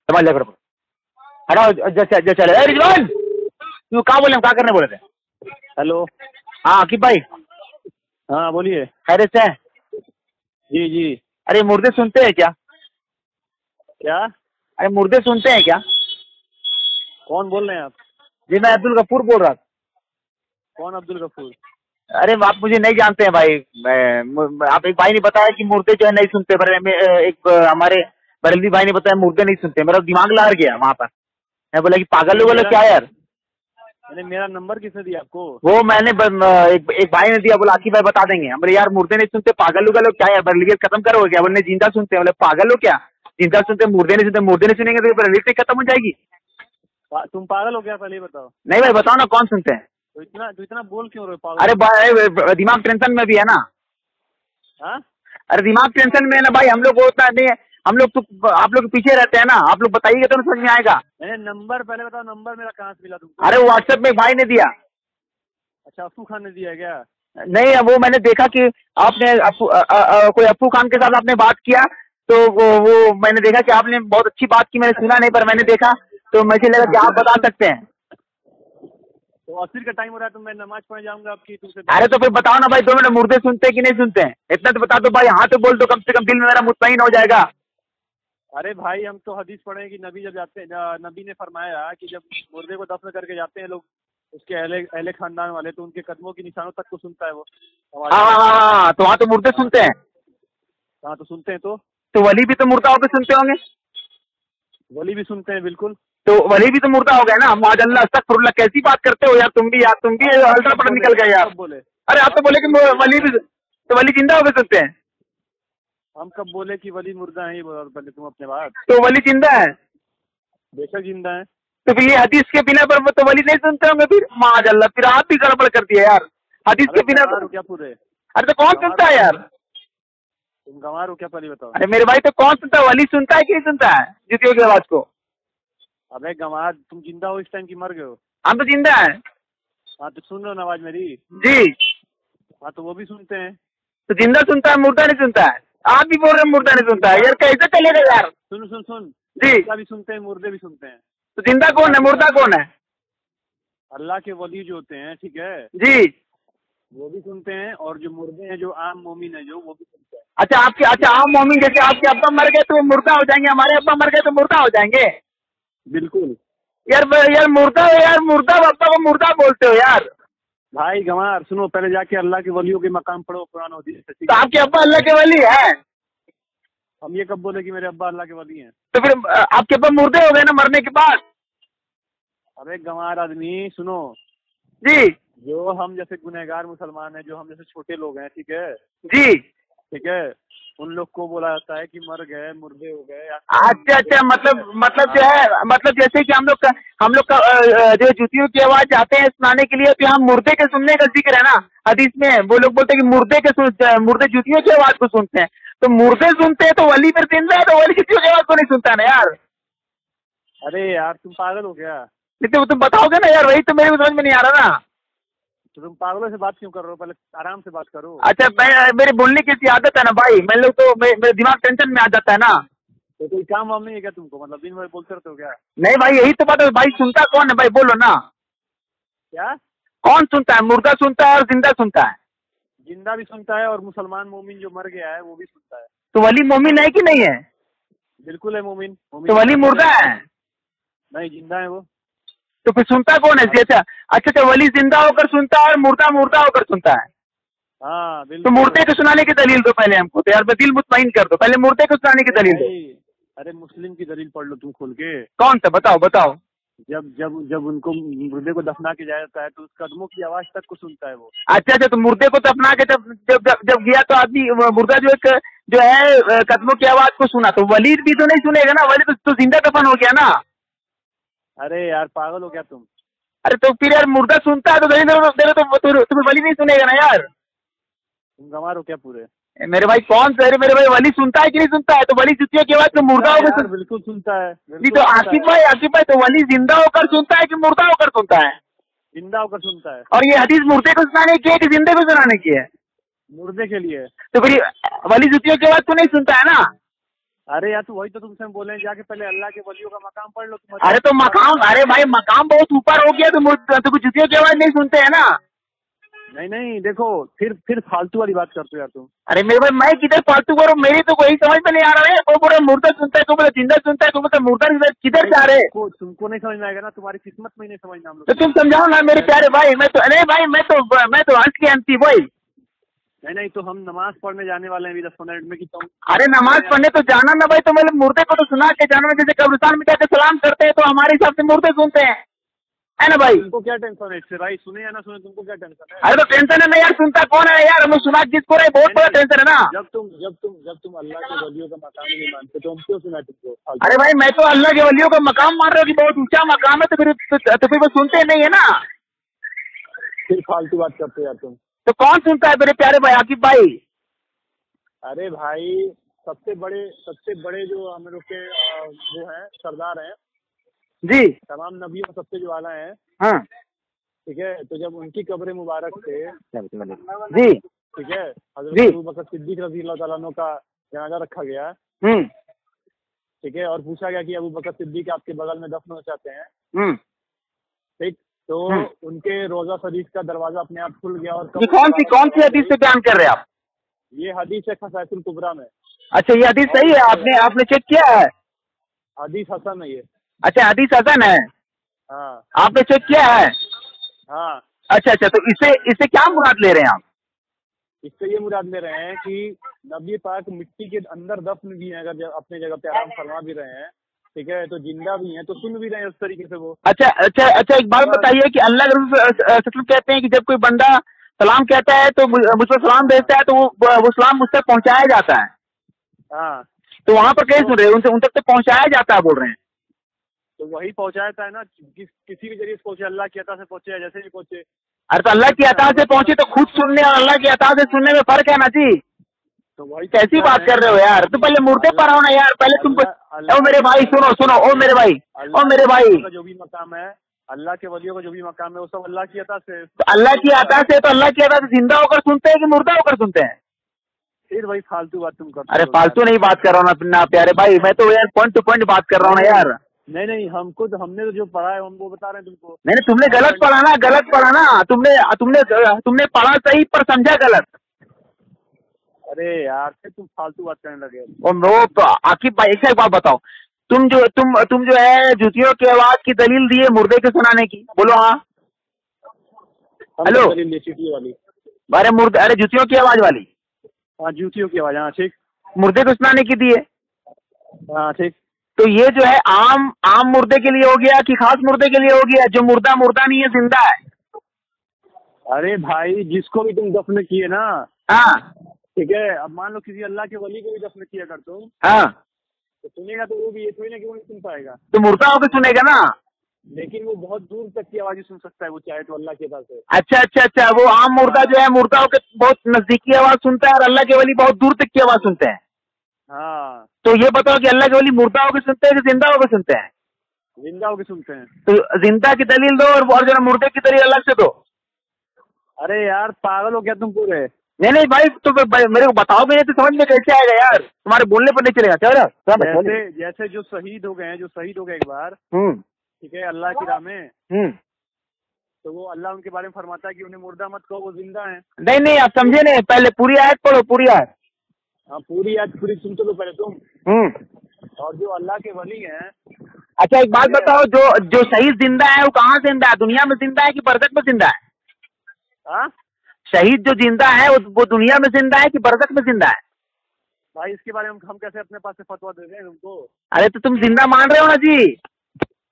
समझ लिया करो। हटाओ जो चले रिजवान, तू कहाँ बोले, हम कहाँ करने बोले थे? हेलो। हाँ आकिब भाई। हाँ बोलिए। खैरियत से? जी जी। अरे मुर्दे सुनते हैं क्या? क्या? अरे मुर्दे सुनते हैं क्या? कौन बोल रहे हैं आप? जी मैं अब्दुल गफूर बोल रहा था। कौन अब्दुल गफूर? अरे आप मुझे नहीं जानते हैं भाई। आप एक भाई ने बताया कि मुर्दे जो है नहीं सुनते, एक हमारे बरेलवी भाई ने बताया मुर्दे नहीं सुनते। मेरा दिमाग लहर गया वहाँ पर। मैं बोला कि पागल लोग क्या यार। मेरा नंबर किसने दिया आपको? वो मैंने एक भाई ने दिया, बोला आकिब भाई बता देंगे। हम बोले यार मुर्दे नहीं सुनते, पागल लोग क्या यार, बरेलवी खत्म करो क्या? बोले जिंदा सुनते हैं। बोले पागल लोग क्या, जिंदा सुनते मुर्दे नहीं सुनते? मुर्दे नहीं सुनेंगे तो बरेलवी खत्म हो जाएगी। तुम पागल हो क्या? पहले ही बताओ। नहीं भाई बताओ ना कौन सुनते हैं? तो इतना बोल क्यों रहे हो पागल? अरे भाई दिमाग टेंशन में भी है ना। हाँ? अरे दिमाग टेंशन में है ना भाई, हम लोग उतना नहीं है। हम लोग तो आप लोग पीछे रहते हैं ना, आप लोग बताइएगा तो समझ में आएगा। मैंने नंबर पहले बताओ, नंबर मेरा कहाँ से मिला तुमको? अरे व्हाट्सएप में भाई ने दिया। अच्छा, अफू खान ने दिया क्या? नहीं वो मैंने देखा कि आपने कोई अफू खान के साथ आपने बात किया, तो वो मैंने देखा कि आपने बहुत अच्छी बात की। मैंने सुना नहीं पर मैंने देखा, तो मुझे लगा कि आप बता सकते हैं। तो असर का टाइम हो रहा है तो मैं नमाज पढ़ने जाऊंगा आपकी तुमसे। अरे तो फिर बताओ ना भाई, 2 मिनट मुर्दे सुनते हैं कि नहीं सुनते हैं? इतना तो बता दो भाई, हाँ तो बोल दो, कम से कम दिल में मेरा मुतमईन हो जाएगा। अरे भाई हम तो हदीस पढ़े कि नबी जब जाते हैं, नबी ने फरमाया कि जब मुर्दे को दफन करके जाते हैं लोग, उसके अहले खानदान वाले, तो उनके कदमों की निशानों तक को सुनता है वो। हाँ तो वहाँ तो मुर्दे सुनते हैं। हाँ तो सुनते हैं। तो वली भी तो मुर्दा होकर सुनते होंगे? वली भी सुनते हैं बिल्कुल। तो वली भी तो मुर्दा हो गया ना। माजल्ला अस्तगफिरुल्लाह, कैसी बात करते हो यार तुम भी अल्ट्रा पर निकल गए यार। बोले अरे आप तो बोले कि वली भी, तो वली जिंदा होकर सुनते हैं। हम कब बोले कि वली मुर्दा है? पहले तुम अपने बात। तो वली जिंदा है? बेशक जिंदा है। तो फिर ये हदीस के बिना पर तो वली नहीं सुनते होंगे फिर? माजल्ला, फिर आप भी गड़बड़ कर दिया यार। हदीस के बिना तो क्या पूरे? अरे तो कौन सुनता है यार? तुम गंवार हो क्या? पहले बताओ। अरे मेरे भाई तो कौन सुनता है? वली सुनता है कि नहीं सुनता है जुतियों की आवाज को? अबे गंवार, तुम जिंदा हो इस टाइम की मर गए हो? हम तो जिंदा है। हाँ तो सुन रहे हो ना आवाज मेरी? जी। हाँ तो वो भी सुनते हैं। तो जिंदा सुनता है, मुर्दा नहीं सुनता है? आप भी बोल रहे हैं मुर्दा नहीं सुनता है यार, कैसे चलेगा यार? सुन सुन सुन जी। जिंदा भी सुनते हैं, मुर्दे भी सुनते हैं। तो जिंदा कौन है, मुर्दा कौन है? अल्लाह के वली जो होते हैं, ठीक है जी, वो भी सुनते हैं, और जो मुर्दे हैं, जो आम मोमिन है जो, वो भी सुनते हैं। अच्छा आम मोमिन, जैसे आपके अब्बा मर गए तो वो मुर्दा हो जाएंगे, हमारे अब्बा मर गए तो मुर्दा हो जाएंगे? बिल्कुल। यार मुर्दा है यार, मुर्दा अब्बा को मुर्दा बोलते हो यार? भाई गंवार सुनो, पहले जाके अल्लाह के वलियों के मकाम पढ़ो कुरान हदीस से। तो आपके अब्बा अल्लाह के वली है? हम ये कब बोले कि मेरे अब्बा अल्लाह के वली हैं? तो फिर आपके अब्बा मुर्दे हो गए ना मरने के बाद? अबे गंवार आदमी सुनो जी। जो हम जैसे गुनहगार मुसलमान हैं, जो हम जैसे छोटे लोग हैं, ठीक है जी। ठीक है, उन लोग को बोला जाता है कि मर गए, मुर्दे हो गए। अच्छा मतलब जो है, मतलब जैसे कि हम लोग का जो जूतियों की आवाज जाते हैं सुनाने के लिए, तो यहाँ मुर्दे के सुनने का जिक्र है ना हदीस में। वो लोग बोलते हैं कि मुर्दे जूतियों की आवाज को सुनते हैं। तो मुर्दे सुनते हैं तो वली फिर जिंदा है, तो वली जूतियों की आवाज को नहीं सुनता ना यार? अरे यार तुम पागल हो गया? तो तुम बताओगे ना यार, वही तो मेरे को समझ में नहीं आ रहा ना। तो तुम पागलों से बात क्यों कर रहे हो? पहले आराम से बात करो। अच्छा मेरे बोलने की ऐसी आदत है ना भाई, मैं लोग तो मेरे दिमाग टेंशन में आ जाता है ना। तो कोई काम वाम नहीं है क्या तुमको? मतलब दिन भर बोलते रहते हो क्या? नहीं भाई यही तो बात है भाई, सुनता कौन है भाई, बोलो ना। क्या? कौन सुनता है? मुर्दा सुनता है और जिंदा सुनता है? जिंदा भी सुनता है, और मुसलमान मोमिन जो मर गया है वो भी सुनता है। तो वली मोमिन है कि नहीं है? बिल्कुल है मोमिन। तो वली मुर्दा है? नहीं, जिंदा है वो। तो फिर सुनता कौन है? अच्छा वली जिंदा होकर सुनता है और मुर्दा मुर्दा होकर सुनता है? हाँ बिल्कुल। तो मुर्दे को सुनाने की दलील दो पहले हमको, तो यार दिल मुतमईन कर दो, पहले मुर्दे को सुनाने की दलील दो। अरे मुस्लिम की दलील पढ़ लो तुम खोल के। कौन सा? बताओ। जब जब जब उनको मुर्दे को दफना के जाया जाता है तो उस कदमों की आवाज तक को सुनता है वो। अच्छा तो मुर्दे को दफना के जब गया तो आदमी मुर्दा जो है कदमों की आवाज को सुना, तो वली भी तो नहीं सुनेगा ना? वली तो जिंदा दफन हो गया ना। अरे यार पागल हो क्या तुम? अरे तो फिर यार मुर्दा सुनता है तो दलील दे तो तुम्हें वली नहीं सुनेगा ना यार? तुम गंवार हो क्या पूरे? मेरे भाई कौन सा? मेरे भाई वली सुनता है कि नहीं सुनता है? तो वली जुतियों की आवाज तो मुर्दा होकर बिल्कुल सुनता है। नहीं तो आकिब भाई तो वली जिंदा होकर सुनता है कि मुर्दा होकर सुनता है? जिंदा होकर सुनता है। और ये हदीस मुर्दे को सुनाने की है कि जिंदे को सुनाने की है? मुर्दे के लिए। तो फिर वली जुतियों की आवाज तो नहीं सुनता है ना? अरे यार, तो वही तो तुमसे हम बोले हैं, जाके पहले अल्लाह के वलियों का मकाम पढ़ लो तुम। अरे तो मकाम, अरे भाई मकाम बहुत ऊपर हो गया, तुम जुतियों की आवाज नहीं सुनते है ना। नहीं नहीं, देखो फिर फालतू वाली बात करते हो यार तुम। अरे मेरे भाई मैं किधर फालतू करूँ, मेरी तो कोई समझ में नहीं आ रहा है। कोई बोले मुर्दा सुनता है, कोई बोले जिंदा सुनता है, कोई बोले मुर्दा किधर जा रहे। तुमको नहीं समझ में आएगा ना, तुम्हारी किस्मत में ही नहीं समझना हम लोग। तो तुम समझाओ ना मेरे प्यारे भाई। मैं तो अरे भाई मैं तो हंस के अंती भाई। नहीं, तो हम नमाज पढ़ने जाने वाले हैं अभी 10 मिनट में कि तुम। अरे नमाज पढ़ने तो जाना ना भाई, तो मेरे मुर्दे को तो सुना के जाना। जैसे कब्रिस्तान में जाके सलाम करते हैं तो हमारे हिसाब से मुर्दे सुनते हैं, है ना भाई। तुमको क्या टेंशन है इससे भाई, सुने या ना सुने, तुमको क्या टेंशन है। अरे तो टेंशन है ना यार, सुनता कौन है यार, हम सुना किसको रहे, बहुत बड़ा टेंशन है ना। जब तुम अल्लाह के वलियों का मकाम नहीं मानते तो हम क्यों सुना तुमको। अरे भाई मैं तो अल्लाह के वलियों का मकाम मान रहा हूँ कि बहुत ऊंचा मकाम है, तो फिर वो सुनते नहीं है ना। फिर फालतू बात करते यार तुम। तो कौन सुनता है मेरे प्यारे भाई आकिब भाई। अरे भाई, सबसे बड़े जो हम लोग के वो हैं सरदार हैं जी, तमाम नबियों में सबसे जो आला है। हाँ ठीक है, तो जब उनकी कब्र मुबारक से जी, ठीक है, जी। हज़रत अबू बकर सिद्दीक रज़ी अल्लाह ताला अन्हु का जनाजा रखा गया। ठीक है, और पूछा गया कि अबू बकर सिद्दीक आपके बगल में दफन होना चाहते हैं। ठीक, तो उनके रोजा शरीफ का दरवाजा अपने आप खुल गया। और कौन सी हदीस से बयान कर रहे हैं आप। ये हदीस है खसाइसुल कुबरा में। अच्छा ये हदीस सही है, आपने चेक किया है। हदीस हसन है ये। अच्छा हदीस हसन है, हाँ आपने चेक किया है। हाँ। अच्छा, तो इससे क्या मुराद ले रहे हैं आप। इससे ये मुराद ले रहे हैं कि नबी पाक मिट्टी के अंदर दफन भी हैं, अगर अपने जगह पे आराम फरमा भी रहे हैं, ठीक है, तो जिंदा भी हैं, तो सुन भी रहे हैं उस तरीके से वो। अच्छा, एक बात बताइए कि अल्लाह के रसूल कहते हैं कि जब कोई बंदा सलाम कहता है तो मुझ पर सलाम भेजता है तो वो सलाम मुझ तक पहुंचाया जाता है। हाँ, तो वहाँ पर कैसे सुन रहे हैं, उन तक तो पहुंचाया जाता है बोल रहे हैं। तो वही पहुंचाता है ना, किसी भी जरिए से पहुंचे, अल्लाह की अता से पहुंचे या जैसे भी पहुंचे। अरे तो अल्लाह की अता से पहुंचे तो खुद सुनने और अल्लाह की अता से सुनने में फर्क है ना जी। तो वही कैसी बात कर रहे हो यार, तुम पहले मुर्दे पर आओ ना यार, पहले तुम। ओ मेरे भाई सुनो, ओ मेरे भाई का जो भी मकाम है, अल्लाह के वलियों का जो भी मकाम है, वो सब अल्लाह की अता से। तो अल्लाह की अता से जिंदा होकर सुनते हैं कि मुर्दा होकर सुनते हैं। फिर वही फालतू बात तुम करते हो। अरे फालतू नहीं बात कर रहा हूँ ना प्यारे भाई, मैं तो यार पॉइंट टू पॉइंट बात कर रहा हूँ ना यार। नहीं, हमने तो जो पढ़ा है हम वो बता रहे हैं तुमको। नहीं, तुमने गलत पढ़ा ना, तुमने पढ़ा सही पर समझा गलत। अरे यार फिर तुम फालतू बात करने लगे। आकिब भाई एक बात बताओ, तुम जो है जूतियों की आवाज की दलील दी है मुर्दे के सुनाने की, बोलो हाँ। हेलो, वाली। अरे जूतियों की आवाज वाली। हाँ, जूतियों की आवाज, हाँ ठीक। मुर्दे को सुनाने की दी है। हाँ ठीक। तो ये जो है आम मुर्दे के लिए हो गया कि खास मुर्दे के लिए हो गया, जो मुर्दा नहीं है, जिंदा है। अरे भाई, जिसको भी तुम दफन किए ना, हाँ ठीक है, अब मान लो किसी अल्लाह के वली को भी दफन किया कर तुम, हाँ, तो सुनेगा तो वो भी, ये थोड़ी ना कि वो नहीं सुन पाएगा। तो मुर्दा होकर सुनेगा ना, लेकिन वो बहुत दूर तक की आवाज सुन सकता है, वो चाहे तो अल्लाह के पास है। अच्छा, वो आम मुर्दा जो है मुर्दा होकर बहुत नजदीकी आवाज सुनता है और अल्लाह के वली बहुत दूर तक की आवाज सुनते हैं। हाँ, तो ये बताओ कि अल्लाह के वली मुर्दा होकर सुनते हैं कि जिंदा होकर सुनते हैं। जिंदा होकर सुनते हैं। तो जिंदा की दलील दो और जो मुर्दे की दलील अलग से दो। अरे यार पागल हो क्या तुम पूरे। नहीं भाई, तो मेरे को बताओगे नहीं तो समझ में कैसे आएगा यार, तुम्हारे बोलने पर नहीं चलेगा। चलो जैसे जो शहीद हो गए एक बार, ठीक है, अल्लाह की राह में, तो वो अल्लाह उनके बारे में फरमाता है कि उन्हें मुर्दा मत कहो, वो जिंदा हैं। नहीं आप समझे नहीं, पहले पूरी आयत पढ़ो, पूरी आयत। हाँ, पूरी आयत पूरी सुन तो पहले तुम। और जो अल्लाह के वली हैं। अच्छा एक बात बताओ, जो शहीद जिंदा है वो कहाँ जिंदा है, दुनिया में जिंदा है कि बरज़ख में जिंदा है। हाँ, शहीद जो जिंदा है वो दुनिया में जिंदा है कि बरज़ख में जिंदा है। भाई इसके बारे में हम कैसे अपने पास से फतवा दे रहे हैं तुमको। अरे तो तुम जिंदा मान रहे हो ना जी।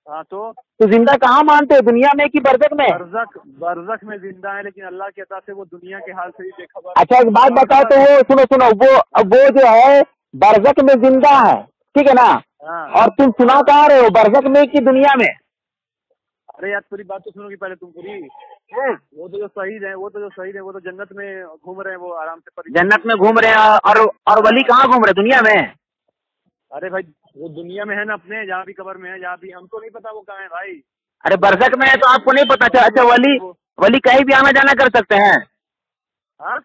हाँ, तो जिंदा कहाँ मानते हो, दुनिया में कि बरज़ख में। बरज़ख में जिंदा है, लेकिन अल्लाह के अता से वो दुनिया के हाल से ही बेखबर। अच्छा एक बात बताओ, तो वो सुनो वो जो है बरज़ख में जिंदा है, ठीक है ना। हाँ। और तुम सुना कहाँ रहे हो, बरज़ख में कि दुनिया में। अरे यार पूरी बात तो सुनो कि पहले तुम पूरी। वो तो जो शहीद है वो तो जन्नत में घूम रहे हैं, वो आराम से जन्नत में घूम रहे हैं। और वली कहाँ घूम रहे, दुनिया में। अरे भाई वो दुनिया में है ना, अपने जहाँ भी कब्र में है, जहाँ भी, हमको नहीं पता वो कहाँ है भाई। अरे बरज़ख में है तो आपको नहीं पता। अच्छा वली कहीं भी आना जाना कर सकते हैं। हाँ,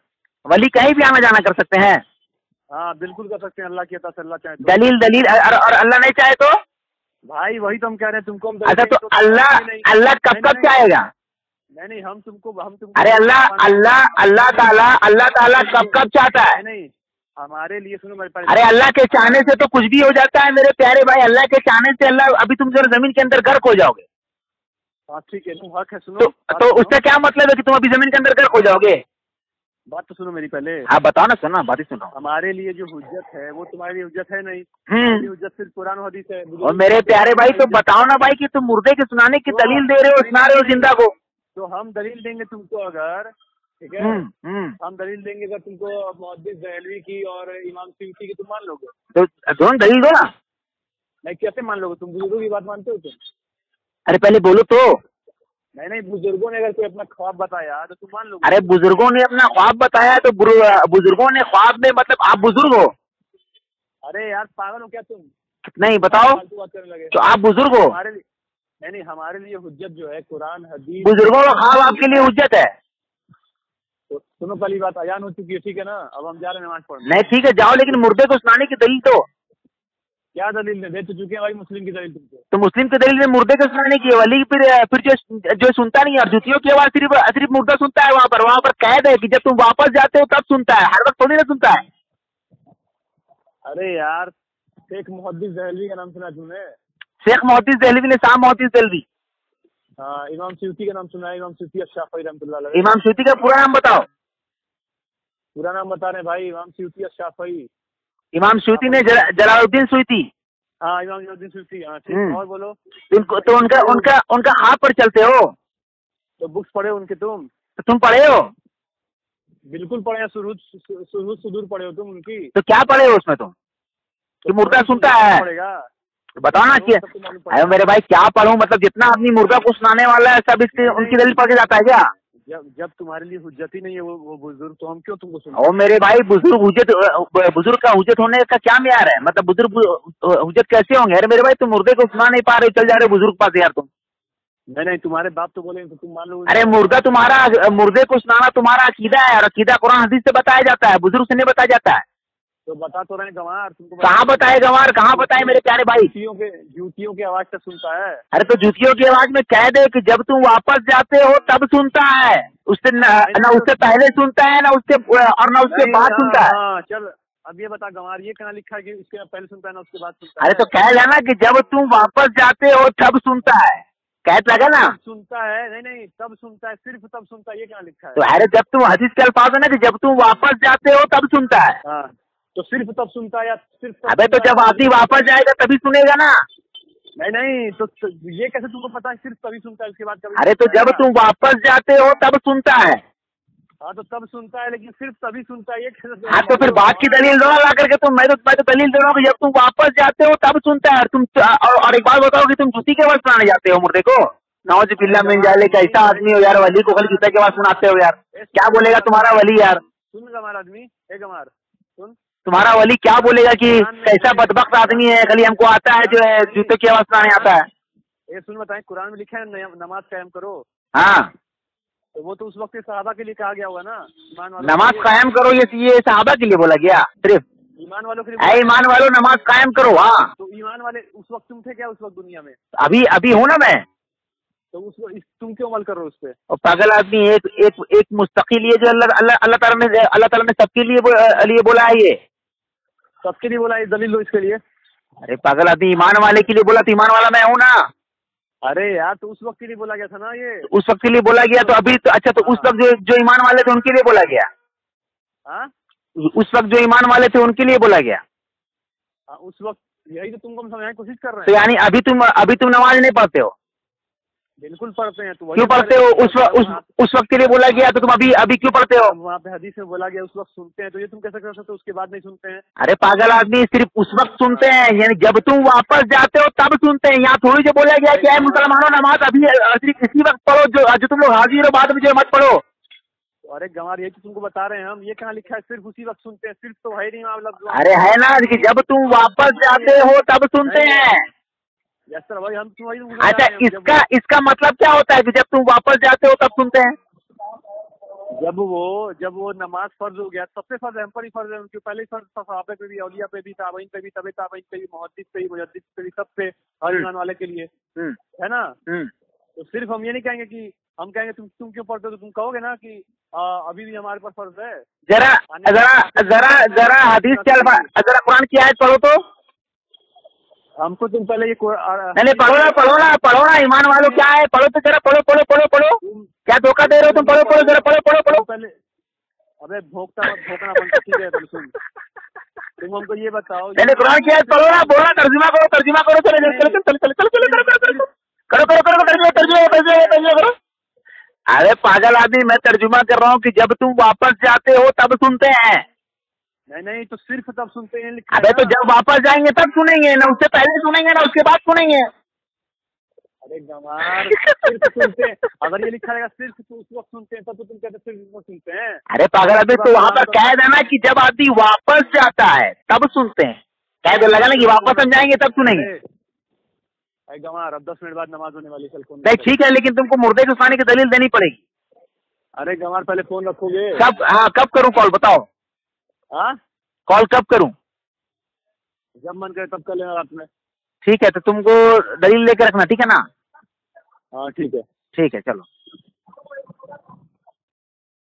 वली कहीं भी आना जाना कर सकते हैं। हाँ बिल्कुल कर सकते हैं, अल्लाह की अता से, अल्लाह चाहे तो। दलील और अल्लाह नहीं चाहे तो? भाई वही तो हम कह रहे हैं तुमको। अच्छा तो अल्लाह कब चाहेगा? नहीं हम तुमको अरे अल्लाह ताला कब चाहता है? नहीं हमारे लिए सुनो मेरे पास। अरे अल्लाह के चाहने से तो कुछ भी हो जाता है मेरे प्यारे भाई। अल्लाह के चाहने से अल्लाह, अभी तुम जरा जमीन के अंदर गर्क हो जाओगे। हाँ ठीक है, तुम हक है, सुनो तो उससे क्या मतलब है कि तुम अभी जमीन के अंदर गर्क हो जाओगे? बात तो सुनो मेरी पहले। हाँ बताओ ना, सुनो बात ही सुनो। हमारे लिए जो हुज्जत है वो तुम्हारे लिए हुज्जत है नहीं। हुज्जत सिर्फ कुरान और हदीस है। और मेरे प्यारे भाई तो बताओ ना भाई कि तुम मुर्दे के सुनाने की दलील दे रहे हो, सुना रहे हो जिंदा को। तो हम दलील देंगे तुमको अगर, ठीक है, हम दलील देंगे अगर तुमको मुहद्दिस दहलवी की और इमाम सियूती की, तुम मान लोगे? तो दोनों दलील दो ना। नहीं कैसे मान लोगे? तुम बुजुर्गों की बात मानते हो तुम? अरे पहले बोलो तो। नहीं बुजुर्गों ने अगर कोई अपना ख्वाब बताया तो तुम मान लोगे? अरे बुजुर्गों ने अपना ख्वाब बताया तो बुजुर्गों ने ख्वाब में, मतलब आप बुजुर्ग हो? अरे यार पागल हो क्या तुम? नहीं बताओ तो आप बुजुर्ग हो? नहीं हमारे लिए हुज्जत जो है कुरान हदीस। बुजुर्गों का ख्वाब आपके लिए हुज्जत है? तो सुनो पहली बात, अजान हो चुकी है, ठीक है ना, अब हम जा रहे हैं नमाज पढ़ने। नहीं ठीक है जाओ, लेकिन मुर्दे को सुनाने की दलील तो। क्या दलील दे तो चुके हैं भाई, मुस्लिम की दलील तुमको। तो मुस्लिम की दलील में मुर्दे को सुनाने की है, वली फिर जो सुनता नहीं है, और जुतियों की आवाज सिर्फ मुर्दा सुनता है। वहाँ पर कैद है कि जब तुम वापस जाते हो तब सुनता है, हर वक्त थोड़ी ना सुनता है। अरे यार शेख मुहद्दिस दहलवी का नाम सुना तुमने? शेख मुहद्दिस दहलवी ने शाह मुहद्दिस दहलवी। हाँ इमाम सियूती का नाम सुना है? इमाम सियूती अश-शाफ़ी रहमतुल्लाह अलैह। इमाम सियूती का पूरा नाम बताओ। पूरा नाम बता रहे भाई, इमाम सियूती अश-शाफ़ी। इमाम सियूती ने जलालुद्दीन सियूती। हाँ इमाम जलालुद्दीन सियूती। हाँ ठीक, और बोलो। तो उनका हाथ पर चलते हो? तो बुक्स पढ़े उनके तुम? तो तुम पढ़े हो? बिल्कुल पढ़े हैं, सुदूर पढ़े हो तुम उनकी। तो क्या पढ़े हो उसमें तुम कि मुर्दा सुनता है? तो बताओ ना कि अरे मेरे भाई क्या पढ़ूं, मतलब जितना आदमी मुर्गा को सुनाने वाला है सब इसकी उनकी दलील पढ़ के जाता है क्या? जब तुम्हारे लिए हुज्जत ही नहीं है वो बुजुर्ग, तो हम क्यों तुमको सुना? ओ मेरे भाई बुजुर्ग का हुज्जत होने का क्या म्यार है? मतलब बुजुर्ग हुज्जत कैसे होंगे? अरे मेरे भाई तुम मुर्दे को सुना नहीं पा रहे, चल जा रहे बुजुर्ग पास यार तुम। नहीं तुम्हारे बाप तो बोले तो तुम मान लो। अरे मुर्दे को सुनाना तुम्हारा अकीदा है, और अकीदा कुरान हदीस से बताया जाता है, बुजुर्ग से नहीं बताया जाता है। तो बता तो रहे गंवार तुमको। कहाँ बताए गंवार, कहाँ बताए मेरे प्यारे भाई? जूतियों की आवाज से सुनता है। अरे तो जूतियों की आवाज में कह दे कि जब तुम वापस जाते हो तब सुनता है, उससे न उससे पहले सुनता है, न उससे बाद सुनता है। चल अब ये बता गंवार, ये कहाँ लिखा है कि उसके पहले सुनता है ना उसके बाद सुनता है? अरे तो कह जाना कि जब तुम वापस जाते हो तब सुनता है, कहत लगा ना? सुनता है? नहीं तब सुनता है, सिर्फ तब सुनता है, ये कहाँ लिखा है? तो अरे जब तुम हदीस के अल्फाज है ना कि जब तुम वापस जाते हो तब सुनता है। हाँ तो सिर्फ तब सुनता है या सिर्फ? अबे तो जब आदमी वापस जाएगा तभी सुनेगा ना। नहीं तो ये कैसे तुमको पता है सिर्फ तभी सुनता है, उसके बाद कभी? अरे तो जब तुम वापस जाते हो तब सुनता है। हाँ तो तब सुनता है, लेकिन सिर्फ तभी सुनता है, ये कैसे? हाँ तो फिर बात की दलील दो ला करके तुम। मैं तो दलील दे रहा हूँ कि जब तुम वापस जाते हो तब सुनता है। तुम और एक बात बताओ कि तुम जूती के आवाज सुनाने जाते हो मुर्दे को? नौज बिल्ला मिल जाए, कैसा आदमी हो यार, वली को कल गीता के आवाज सुनाते हो यार, क्या बोलेगा तुम्हारा वली यार? सुन गंवार आदमी, गंवार सुन, तुम्हारा वली क्या बोलेगा कि कैसा बदबख्त आदमी है, खाली हमको आता है जो है जूते की आवाज सुनाने आता है। ये सुन बताएं, कुरान में लिखा है नमाज कायम करो। हाँ तो वो तो उस वक्त सहाबा के लिए कहा गया होगा ना, नमाज कायम करो, ये सहाबा के लिए बोला गया? सिर्फ ईमान वालों के लिए? ईमान वालों नमाज कायम करो। हाँ तो ईमान वाले उस वक्त तुम थे क्या उस वक्त दुनिया में? अभी हूँ ना मैं। तो उस तुम क्यों अमल कर रहे हो उस पे? और पागल आदमी एक मुस्तकिल ये जो अल्लाह ताला ने सबके लिए बोला है, ये सबके लिए बोला है, दलील लो इसके लिए। अरे पागल आदमी ईमान वाले के लिए बोला तो ईमान वाला मैं हूँ ना। अरे यार तो उस वक्त के लिए बोला गया था ना, ये उस वक्त के लिए बोला गया तो अभी तो अच्छा, तो उस वक्त जो ईमान वाले थे उनके लिए बोला गया? हाँ उस वक्त जो ईमान वाले थे उनके लिए बोला गया। उस वक्त यही तो तुमको हम समझाने की कोशिश कर रहे हैं। तो यानी अभी तुम नमाज नहीं पढ़ते हो? बिल्कुल पढ़ते हैं। तो क्यों पढ़ते हो? उस वक्त के लिए बोला गया तो तुम अभी क्यों पढ़ते हो? वहाँ पे हदीस में बोला गया उस वक्त सुनते हैं, तो ये तुम कैसे कर सकते हो उसके बाद नहीं सुनते हैं? अरे पागल आदमी, सिर्फ उस वक्त सुनते हैं, यानी जब तुम वापस जाते हो तब सुनते हैं। यहाँ थोड़ी जो बोला गया क्या है मुसलमानों नमाज अभी सिर्फ इसी वक्त पढ़ो जो तुम लोग हाजिर हो, बाद में जो मत पढ़ो। अरे गंवार यही तो तुमको बता रहे हैं हम, ये कहाँ लिखा है सिर्फ उसी वक्त सुनते हैं? सिर्फ तो है नहीं मामला। अरे है ना कि जब तुम वापस जाते हो तब सुनते हैं। यस सर भाई, हम अच्छा इसका मतलब क्या होता है कि जब तुम वापस जाते हो तब सुनते हैं? जब वो नमाज फर्ज हो गया, सबसे फर्ज हम पर ही फर्ज है, उनके पहले ही फर्ज था, सहाबा पे भी, औलिया पे भी, ताबईन पे भी, तबे ताबईन पे भी, मुहद्दिस पे भी, मुजद्दिद पे भी, सब पे, हर ईमान वाले के लिए, है ना। तो सिर्फ हम ये नहीं कहेंगे कि हम कहेंगे तुम क्यों पढ़ते हो, तो तुम कहोगे ना कि अभी भी हमारे पास फर्ज है। जरा जरा जरा जरा हदीस के जरा कुरान की आयत पढ़ो तो। हमको तुम पहले ये नहीं पढ़ो ना ईमान वालों क्या है, पढ़ो तो जरा, पढ़ो क्या धोखा दे रहे हो तुम, पढ़ो जरा, पढ़ो पहले। अबे भोकना बंद, ठीक है। तुम हमको ये बताओ, पहले कुरान की आयत पढ़ो ना, बोलना तर्जुमा करो, तर्जुमा करो। अरे पागल आदमी, मैं तर्जुमा कर रहा हूँ कि जब तुम वापस जाते हो तब सुनते हैं। नहीं तो सिर्फ तब सुनते हैं। अबे तो जब वापस जाएंगे तब सुनेंगे ना, उससे पहले सुनेंगे ना उसके बाद सुनेंगे। अरे गंवार, सिर्फ सुनते हैं। अगर ये लिखा रहेगा सिर्फ तो उस वक्त सुनते हैं, तब तो तुम कहते सिर्फ उस वक्त सुनते हैं। अरे पागल आदमी, तो वहाँ पर कह देना कि जब आदमी वापस जाता है तब सुनते हैं, कह दो लगा ना कि वापस हम जाएंगे तब सुनेंगे। अरे गंवार, अब 10 मिनट बाद नमाज होने वाली, कल फोन नहीं ठीक है, लेकिन तुमको मुर्दे को उठाने की दलील देनी पड़ेगी। अरे गंवार, पहले फोन रखोगे? कब? हाँ, कब करूँ कॉल, बताओ। हाँ, कॉल कब करूँ? जब मन करे तब कर लेना रात में। ठीक है, तो तुमको दलील लेके रखना, ठीक है ना? हाँ ठीक है। ठीक है, चलो।